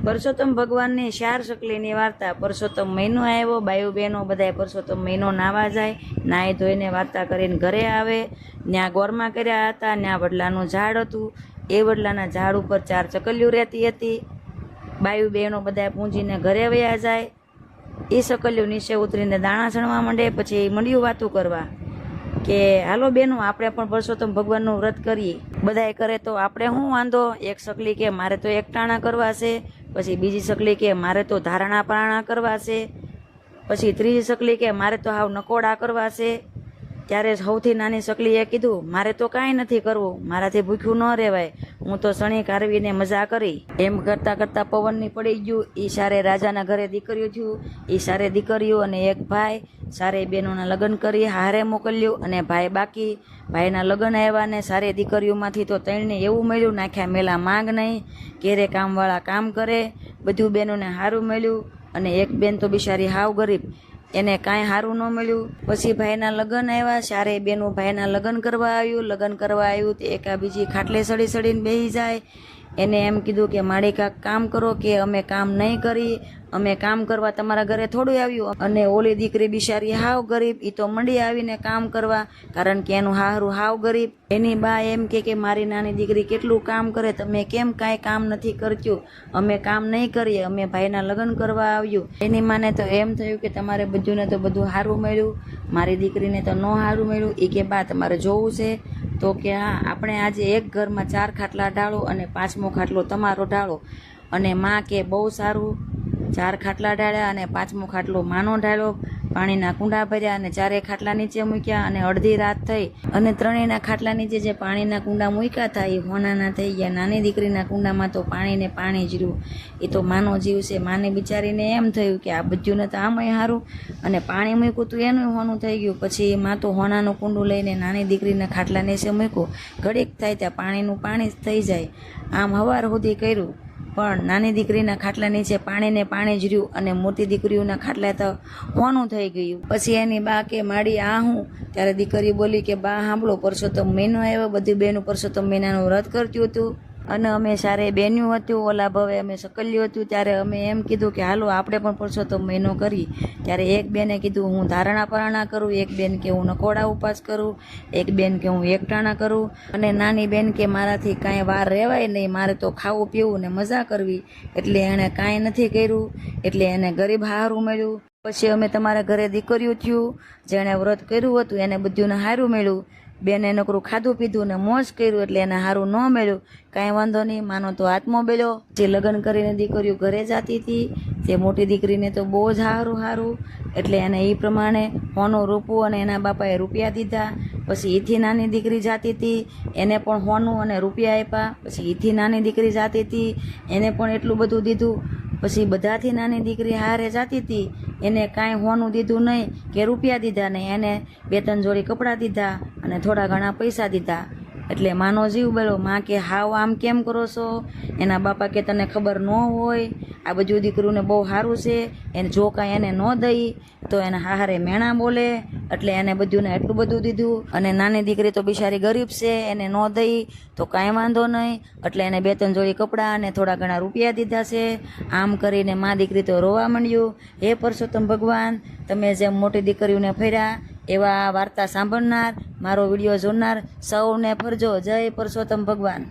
પરસોત્તમ ભગવાનની 4 સકલીની વાર્તા। પરસોત્તમ મહિનો આવ્યો, બાયુ બહેનો બધાય પરસોત્તમ મહિનો નાવા જાય, નાહી ધોઈને વાર્તા કરીને ઘરે આવે। ત્યાં ગોરમાં કર્યા હતા, ત્યાં વડલાનું ઝાડ હતું, એ વડલાના ઝાડ ઉપર 4 ચકલીઓ રહેતી હતી। બાયુ બહેનો બધાય પૂંજીને ઘરે વયા જાય। એ સકલીઓ નીચે ઉતરીને દાણા ચણવા માંડે, પછી મંડ્યું વાતું કરવા કે હાલો બેનો આપણે પણ પરસોત્તમ ભગવાનનું વ્રત કરીએ। બધાય કરે તો આપણે શું વાંધો। એક સકલી કે મારે તો એકટાણા કરવા છે, પછી બીજી સકલી કે મારે તો ધારણા પારણા કરવા છે, પછી ત્રીજી સકલી કે મારે તો હાવ નકોડા કરવા છે। ત્યારે સૌથી નાની સકલીએ કીધું મારે તો કાંઈ નથી કરવું, મારાથી ભૂખ્યું ન રહેવાય, હું તો સણી કારવીને મજા કરી। એમ કરતાં કરતાં પવનની પડી ગયું। એ સારે રાજાના ઘરે દીકરીઓ થયું, એ સારે દીકરીઓ અને એક ભાઈ, સારે બહેનોના લગ્ન કરી હારે મોકલ્યું અને ભાઈ બાકી। ભાઈના લગ્ન આવ્યા ને સારે દીકરીઓમાંથી તો 3ને એવું મળ્યું નાખ્યા મેલા માંગ નહીં, ઘેરે કામવાળા કામ કરે, બધું બહેનોને સારું મળ્યું અને એક બેન તો બિચારી હાવ ગરીબ, એને કાંઈ સારું ન મળ્યું। પછી ભાઈના લગ્ન આવ્યા, સારે બેનું ભાઈના લગ્ન કરવા આવ્યું તે એકા બીજી ખાટલે સડી સડીને બેસી જાય। એને એમ કીધું કે માડી કાંક કામ કરો, કે અમે કામ નહીં કરી, અમે કામ કરવા તમારા ઘરે થોડું આવ્યું। અને ઓલી દીકરી બિચારી હાવ ગરીબ, એ તો મંડી આવીને કામ કરવા, કારણ કે એનું હારું હાવ ગરીબ। એની બા એમ કે મારી નાની દીકરી કેટલું કામ કરે, તમે કેમ કાંઈ કામ નથી કરતું, અમે કામ નહીં કરીએ, અમે ભાઈના લગ્ન કરવા આવ્યું। એની માને તો એમ થયું કે તમારે બધુંને તો બધું સારું મળ્યું, મારી દીકરીને તો ન સારું મળ્યું। એ કે બા તમારે જોવું છે? તો કે હા, આપણે આજે એક ઘરમાં 4 ખાટલા ઢાળો અને 5મો ખાટલો તમારો ઢાળો। અને માં કે બહુ સારું। 4 ખાટલા ઢાળ્યા અને 5મો ખાટલો માનો ઢાળ્યો, પાણીના કુંડા ભર્યા અને 4 ખાટલા નીચે મૂક્યા અને અડધી રાત થઈ અને 3ના ખાટલા નીચે જે પાણીના કુંડા મૂક્યા હતા એ હોનાના થઈ ગયા। નાની દીકરીના કુંડામાં તો પાણીને પાણી જ રહ્યું। એ તો માનો જીવ છે, માને બિચારીને એમ થયું કે આ બધું ને તો આમાંય સારું, અને પાણી મૂક્યું તું એનું હોનું થઈ ગયું। પછી માં તો હોનાનું કુંડું લઈને નાની દીકરીના ખાટલા નીચે મૂક્યું, ઘડીક થાય ત્યાં પાણીનું પાણી જ થઈ જાય। આમ સવાર સુધી કર્યું, પણ નાની દીકરીના ખાટલા નીચે પાણીને પાણી જ રહ્યું અને મોટી દીકરીઓના ખાટલા તો હોનું થઈ ગયું। પછી એની બા કે માડી આ હું? ત્યારે દીકરી બોલી કે બા સાંભળો, પરસોત્તમ મહિનો આવ્યો, બધી બહેનું પરસોત્તમ મહિનાનું વ્રત કરતી હતું અને અમે સારે બેન્યું હતું, ઓલા ભવે અમે સકલ્યું હતું, ત્યારે અમે એમ કીધું કે હાલો આપણે પણ પરસોત્તમ મહિનો કરી। ત્યારે એક બેને કીધું હું ધારણા પારણા કરું, એક બેન કે હું નકોડા ઉપાસ કરું, એક બેન કે હું એકટાણા કરું, અને નાની બેન કે મારાથી કાંઈ વાર રહેવાય નહીં, મારે તો ખાવું પીવું ને મજા કરવી। એટલે એણે કાંઈ નથી કર્યું, એટલે એને ગરીબ હારું મળ્યું। પછી અમે તમારા ઘરે દીકરીઓ થયું, જેણે વ્રત કર્યું હતું એને બધુંને સારું મળ્યું। બેને નકરું ખાધું પીધું ને મોજ કર્યું, એટલે એને સારું ન મળ્યું, કાંઈ વાંધો નહીં, માનો તો આત્મો બેલ્યો। જે લગ્ન કરીને દીકરીઓ ઘરે જતી હતી, તે મોટી દીકરીને તો બહુ જ સારું, એટલે એને એ પ્રમાણે હોનું રૂપવું અને એના બાપાએ રૂપિયા દીધા। પછી એથી નાની દીકરી જાતી હતી, એને પણ હોનું અને રૂપિયા આપ્યા। પછી એથી નાની દીકરી જાતી હતી, એને પણ એટલું બધું દીધું। પછી બધાથી નાની દીકરી હારે જાતી હતી, એને કાંઈ હોનું દીધું નહીં કે રૂપિયા દીધા નહીં, એને 2-3 જોડી કપડાં દીધા અને થોડા ઘણા પૈસા દીધા। એટલે માનો જીવ બોલ્યો, માં કે હાવ આમ કેમ કરો છો? એના બાપા કે તને ખબર ન હોય, આ બધું દીકરીઓને બહુ સારું છે, એને જો કાંઈ એને ન દઈ તો એને હારે મેણા બોલે, એટલે એને બધુંને એટલું બધું દીધું। અને નાની દીકરી તો બિચારી ગરીબ છે, એને ન દઈ તો કાંઈ વાંધો નહીં, એટલે એને 2-3 જોડી કપડાં અને થોડા ઘણા રૂપિયા દીધા છે। આમ કરીને માં દીકરી તો રોવા માંડ્યું, હે પરસોત્તમ ભગવાન, તમે જેમ મોટી દીકરીઓને ફર્યા એવા વાર્તા સાંભળનાર, મારો વિડીયો જોનાર સૌને ફરજો। જય પરસોત્તમ ભગવાન।